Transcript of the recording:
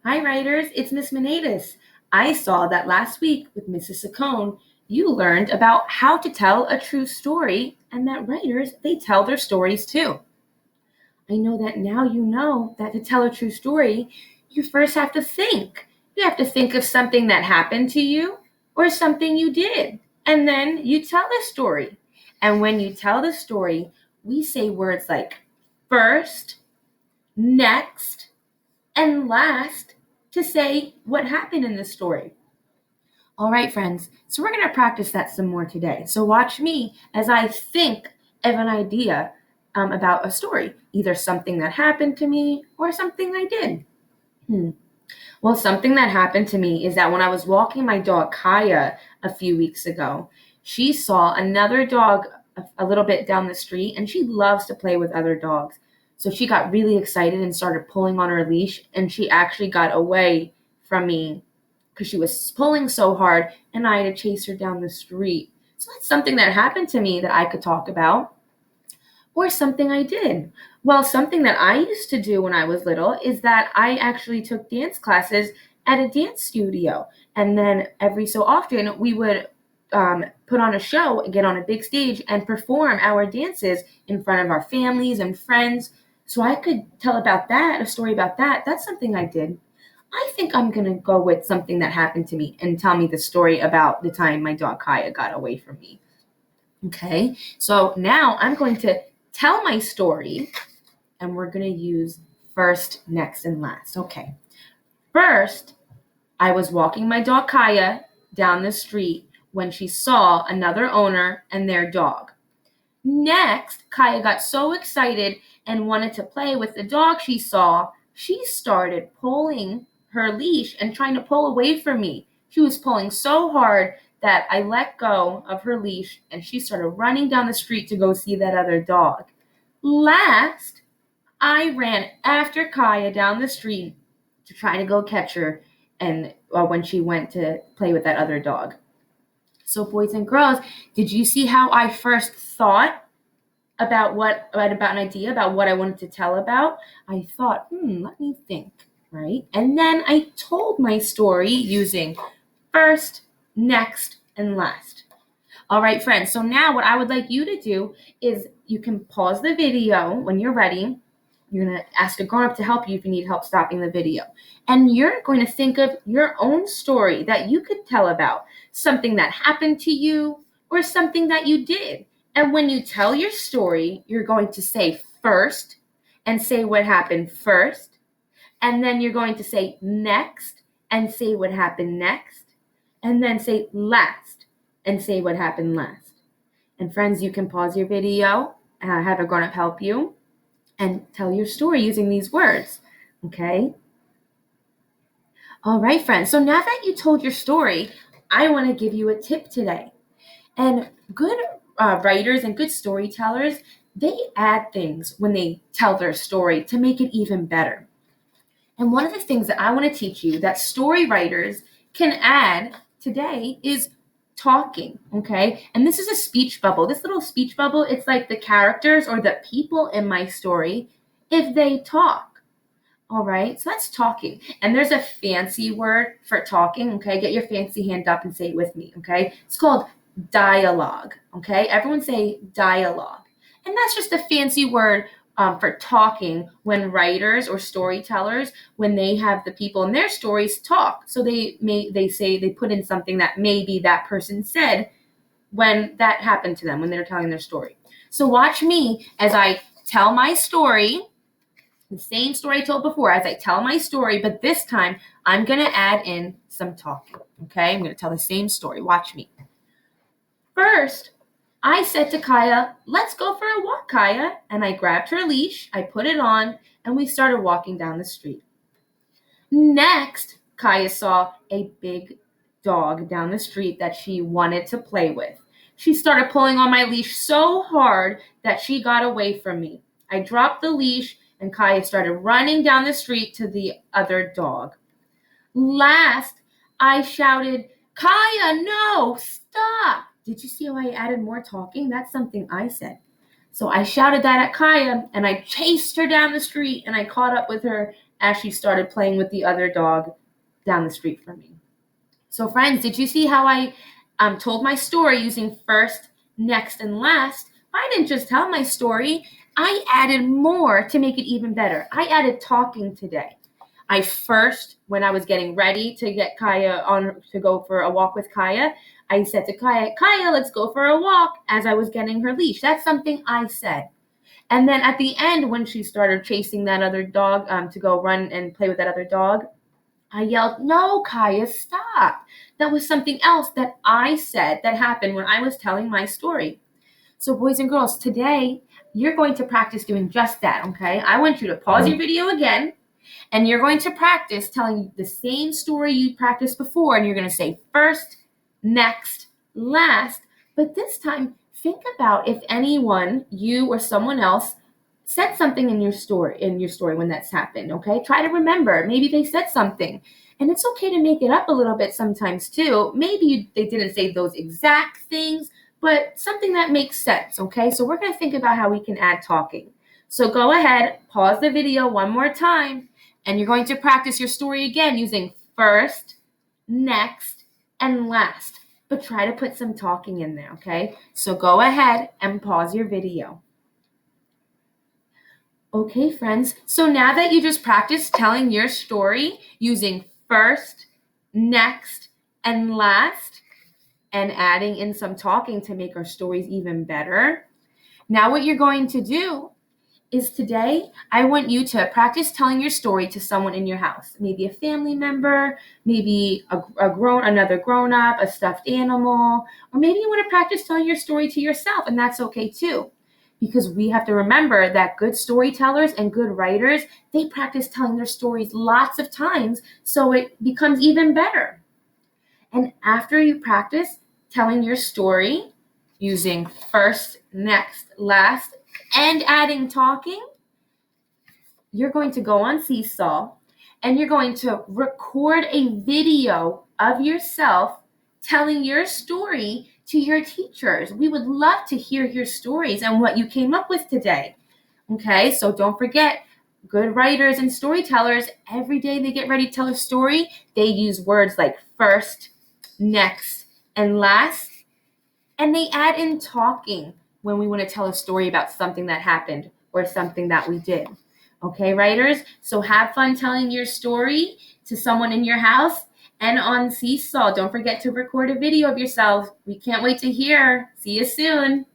Hi, writers. It's Miss Menadas. I saw that last week with Mrs. Saccone, you learned about how to tell a true story and that writers, they tell their stories too. I know that now you know that to tell a true story, you first have to think. You have to think of something that happened to you or something you did. And then you tell the story. And when you tell the story, we say words like first, next, and last to say what happened in the story. All right, friends, so we're going to practice that some more today. So watch me as I think of an idea about a story, either something that happened to me or something I did. Well, something that happened to me is that when I was walking my dog Kaya a few weeks ago, she saw another dog a little bit down the street, and she loves to play with other dogs. So she got really excited and started pulling on her leash, and she actually got away from me because she was pulling so hard, and I had to chase her down the street. So that's something that happened to me that I could talk about, or something I did. Well, something that I used to do when I was little is that I actually took dance classes at a dance studio. And then every so often we would put on a show, get on a big stage, and perform our dances in front of our families and friends. So I could tell about that, a story about that. That's something I did. I think I'm going to go with something that happened to me and tell me the story about the time my dog Kaya got away from me. Okay, so now I'm going to tell my story, and we're going to use first, next, and last. Okay, first, I was walking my dog Kaya down the street when she saw another owner and their dog. Next, Kaya got so excited and wanted to play with the dog she saw, she started pulling her leash and trying to pull away from me. She was pulling so hard that I let go of her leash and she started running down the street to go see that other dog. Last, I ran after Kaya down the street to try to go catch her and when she went to play with that other dog. So, boys and girls, did you see how I first thought about an idea about what I wanted to tell about? I thought, let me think, right? And then I told my story using first, next, and last. All right, friends. So now what I would like you to do is you can pause the video when you're ready. You're going to ask a grown-up to help you if you need help stopping the video. And you're going to think of your own story that you could tell about, something that happened to you or something that you did. And when you tell your story, you're going to say first and say what happened first. And then you're going to say next and say what happened next. And then say last and say what happened last. And friends, you can pause your video, have a grown-up help you, and tell your story using these words, okay? All right, friends. So now that you told your story, I want to give you a tip today. And good writers and good storytellers, they add things when they tell their story to make it even better. And one of the things that I want to teach you that story writers can add today is talking, okay? And this is a speech bubble. This little speech bubble, it's like the characters or the people in my story if they talk. All right, so that's talking. And there's a fancy word for talking, okay? Get your fancy hand up and say it with me, okay? It's called dialogue, okay? Everyone say dialogue. And that's just a fancy word for talking when writers or storytellers, when they have the people in their stories talk. So they put in something that maybe that person said when that happened to them, when they're telling their story. So watch me as I tell my story, the same story I told before, as I tell my story, but this time I'm going to add in some talking, okay? I'm going to tell the same story. Watch me. First, I said to Kaya, let's go for a walk, Kaya. And I grabbed her leash, I put it on, and we started walking down the street. Next, Kaya saw a big dog down the street that she wanted to play with. She started pulling on my leash so hard that she got away from me. I dropped the leash and Kaya started running down the street to the other dog. Last, I shouted, Kaya, no, stop. Did you see how I added more talking? That's something I said. So I shouted that at Kaya and I chased her down the street and I caught up with her as she started playing with the other dog down the street from me. So friends, did you see how I told my story using first, next, and last? I didn't just tell my story. I added more to make it even better. I added talking today. I first, when I was getting ready to get Kaya on to go for a walk with Kaya, I said to Kaya, Kaya, let's go for a walk, as I was getting her leash. That's something I said. And then at the end, when she started chasing that other dog to go run and play with that other dog, I yelled, no, Kaya, stop. That was something else that I said that happened when I was telling my story. So boys and girls, today you're going to practice doing just that, okay? I want you to pause your video again, and you're going to practice telling the same story you practiced before, and you're going to say first, next, last. But this time, think about if anyone, you or someone else, said something in your story when that's happened, okay? Try to remember. Maybe they said something. And it's okay to make it up a little bit sometimes too. Maybe they didn't say those exact things, but something that makes sense, okay? So we're going to think about how we can add talking. So go ahead, pause the video one more time, and you're going to practice your story again using first, next, and last. But try to put some talking in there, okay? So go ahead and pause your video. Okay, friends, so now that you just practiced telling your story using first, next, and last, and adding in some talking to make our stories even better, now what you're going to do is today, I want you to practice telling your story to someone in your house, maybe a family member, maybe another grown-up, a stuffed animal, or maybe you want to practice telling your story to yourself, and that's okay too. Because we have to remember that good storytellers and good writers, they practice telling their stories lots of times so it becomes even better. And after you practice telling your story using first, next, last, and adding talking, you're going to go on Seesaw and you're going to record a video of yourself telling your story to your teachers. We would love to hear your stories and what you came up with today. Okay, so don't forget, good writers and storytellers, every day they get ready to tell a story, they use words like first, next, and last, and they add in talking when we want to tell a story about something that happened or something that we did. Okay, writers? So have fun telling your story to someone in your house and on Seesaw. Don't forget to record a video of yourself. We can't wait to hear. See you soon.